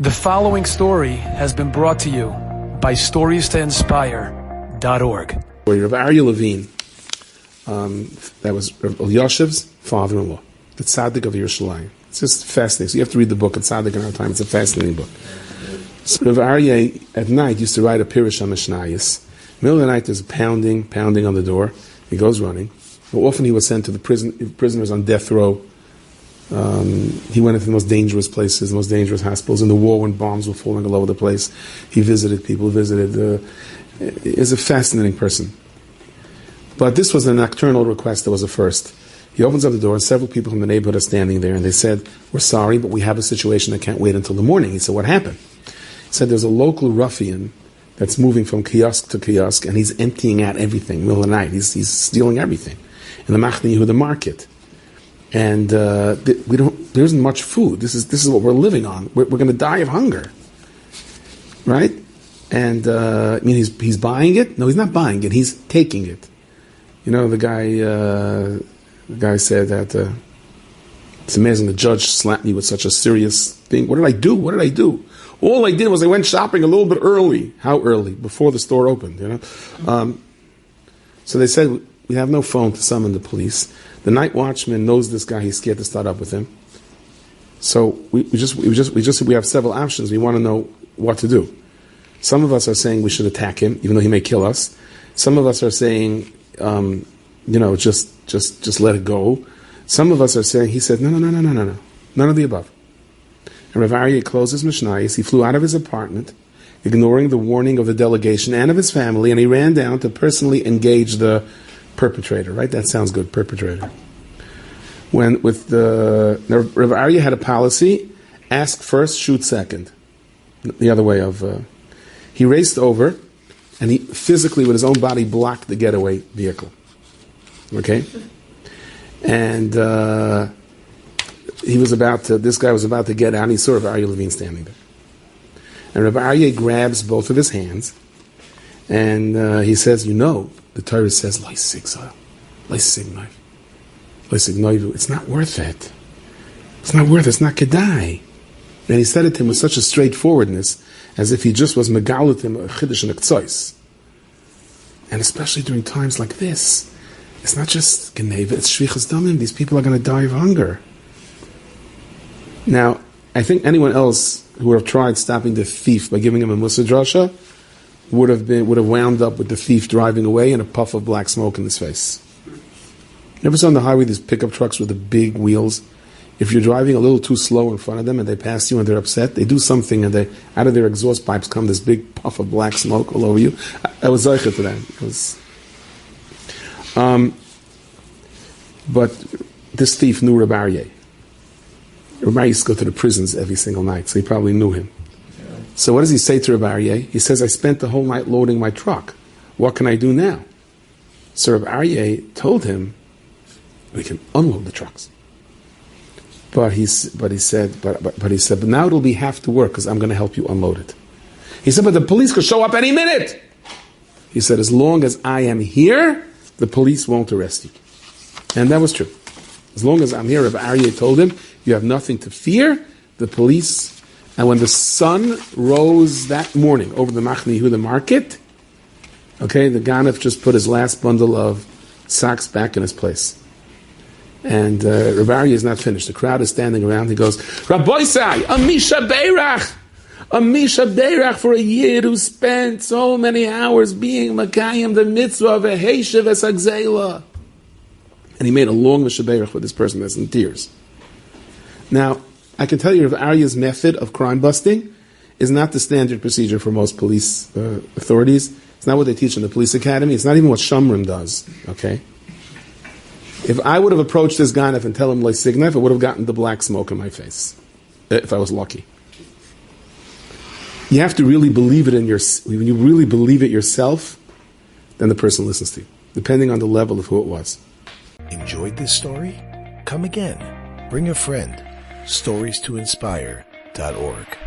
The following story has been brought to you by StoriesToInspire.org. Rav Aryeh Levine, that was Rav Elyashiv's father-in-law, the Tzaddik of Yerushalayim. It's just fascinating. So you have to read the book of Tzaddik in our time. It's a fascinating book. So Rav Aryeh at night used to write a Pirush HaMishnayos. Middle of the night there's a pounding on the door. He goes running. Well, often he was sent to the prisoners on death row. He went into the most dangerous places, the most dangerous hospitals. In the war, when bombs were falling all over the place, he visited people. He is a fascinating person. But this was a nocturnal request that was a first. He opens up the door, and several people from the neighborhood are standing there, and they said, "We're sorry, but we have a situation that can't wait until the morning." He said, "What happened?" He said, "There's a local ruffian that's moving from kiosk to kiosk, and he's emptying out everything, middle of the night. He's stealing everything in the Machne Yehuda market. And there isn't much food. This is what we're living on. We're going to die of hunger, right?" And he's buying it. No, he's not buying it. He's taking it. You know, the guy said that it's amazing. The judge slapped me with such a serious thing. What did I do? All I did was I went shopping a little bit early. How early? Before the store opened. You know. So they said we have no phone to summon the police. The night watchman knows this guy. He's scared to start up with him. So we have several options. We want to know what to do. Some of us are saying we should attack him, even though he may kill us. Some of us are saying, just let it go. Some of us are saying, he said, no, none of the above. And Rav Aryeh closed his Mishnayos. He flew out of his apartment, ignoring the warning of the delegation and of his family, and he ran down to personally engage the perpetrator, right? That sounds good, perpetrator. Rav Aryeh had a policy: ask first, shoot second. The other way of, he raced over, and he physically, with his own body, blocked the getaway vehicle. Okay? And this guy was about to get out, and he saw Rav Aryeh Levine standing there. And Rav Aryeh grabs both of his hands, and he says, the Torah says, it's not worth it. It's not not kedai. And he said it to him with such a straightforwardness, as if he just was megalatim a chiddush and a ktsois. And especially during times like this, it's not just geneva, it's shvichas damim. These people are going to die of hunger. Now, I think anyone else who would have tried stopping the thief by giving him a musa drasha would have wound up with the thief driving away and a puff of black smoke in his face. You ever saw on the highway these pickup trucks with the big wheels? If you're driving a little too slow in front of them and they pass you and they're upset, they do something and out of their exhaust pipes come this big puff of black smoke all over you. I was zeicha to that. But this thief knew Rav Aryeh. Rav Aryeh used to go to the prisons every single night, so he probably knew him. So what does he say to Rav Aryeh? He says, "I spent the whole night loading my truck. What can I do now?" So Rav Aryeh told him, "We can unload the trucks." But he said, but now it'll be half the work because I'm going to help you unload it. He said, "But the police could show up any minute." He said, "As long as I am here, the police won't arrest you." And that was true. As long as I'm here, Rav Aryeh told him, "You have nothing to fear. The police." And when the sun rose that morning over the Machne Yehuda market, okay, the Ganef just put his last bundle of socks back in his place. And Rav Aryeh is not finished. The crowd is standing around. He goes, "Rabbi Sai, Amisha Beirach for a year who spent so many hours being Makayim, the mitzvah of a Heishev Esagzela." And he made a long Misha Beirach with this person that's in tears. Now, I can tell you Rav Aryeh's method of crime busting is not the standard procedure for most police authorities. It's not what they teach in the police academy. It's not even what Shomrim does. Okay? If I would have approached this guy and tell him Lo Signef, I would have gotten the black smoke in my face, if I was lucky. You have to really believe it when you really believe it yourself, then the person listens to you, depending on the level of who it was. Enjoyed this story? Come again. Bring a friend. StoriesToInspire.org